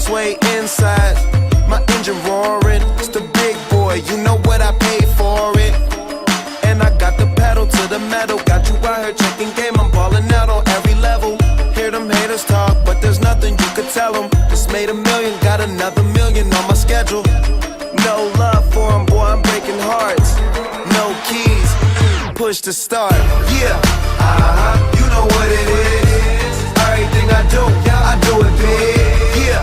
sway inside. My engine roaring, it's the big boy, you know what I paid for it. And I got the pedal to the metal, got you out here checking game, I'm balling out on every level. Hear them haters talk, but there's nothing you could tell them. Just made $1 million, got another $1 million on my schedule. No love for them, boy, I'm breaking hearts. No keys, push to start. Yeah, you know what it is. Everything I do it big. Yeah,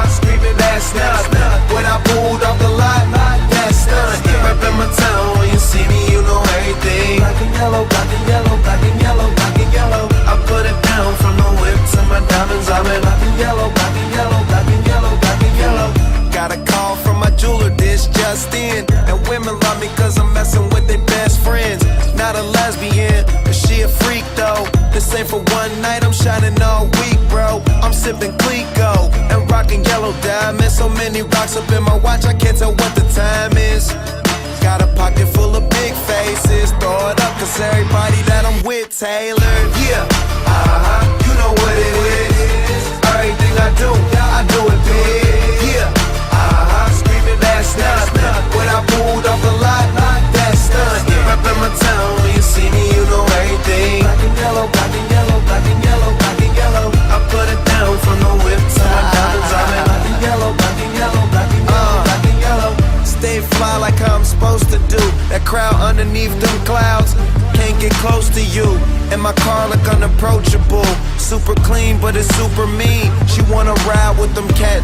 screaming that's not when I pulled off the lot, that's done. Reppin' my town, when you see me, you know everything. Black and yellow, black and yellow, black and yellow, black and yellow. I put it down from the whip to my diamonds. I'm in black and yellow, black and yellow, black and yellow, black and yellow. Got a call from my jeweler, this just in. And women love me cause I'm messing with their best friends. Not a lesbian, but she a freak though. This ain't for one night, I'm shining all week, bro. I'm sipping Clico and rocking yellow diamonds. So many rocks up in my watch, I can't tell what the time is. Got a pocket full of big faces, throw it up cause everybody that I'm with tailored. Yeah, you know what it is. Everything I do it big. Yeah, screaming that's not when I pulled off the lot, that's done. Reppin' my town, when you see me, you know everything. Black and yellow, black and yellow, black and yellow, black and yellow. I put it down from the whip to my diamonds. I'm in black and yellow, black and yellow, black and yellow, black and yellow. Stay fly like how I'm supposed to do. That crowd underneath them clouds can't get close to you. And my car look unapproachable. Super clean, but it's super mean. She wanna ride with them cat.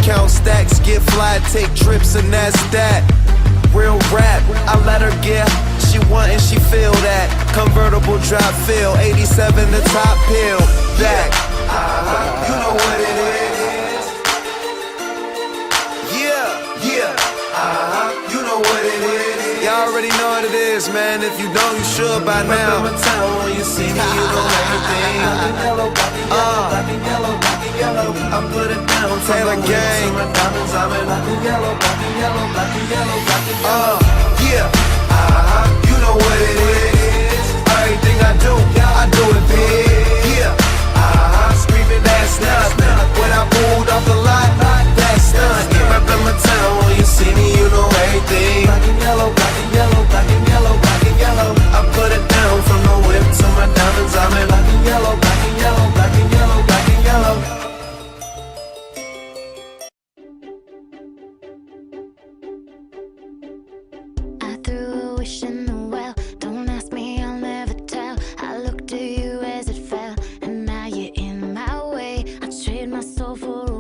Count stacks, get fly, take trips, and that's that. Real rap, I let her get. She want and she feel that. Convertible drop feel, 87 the top pill. Back, you know what it is. Yeah, you know what it is. Y'all already know what it is, man. If you don't, you should by now. My town, when you see me, you know everything. Black and yellow, black and yellow, black and yellow, black and yellow. I put it down, Taylor Gang. My diamonds, I'm in black and yellow, black and yellow, black and yellow, black and yellow. Yeah, you know what it is. Everything I do it big. Yeah, screaming that's not when I pulled off the lot, that's done. Reppin' my town, when you see me, you know everything. Black and yellow, black and yellow, black and yellow, black and yellow. I put it down from the whip to my diamonds. I'm in black and yellow, black and yellow, black and yellow, black and yellow. I threw a wish in the well. Don't ask me, I'll never tell. I looked at you as it fell, and now you're in my way. I trade my soul for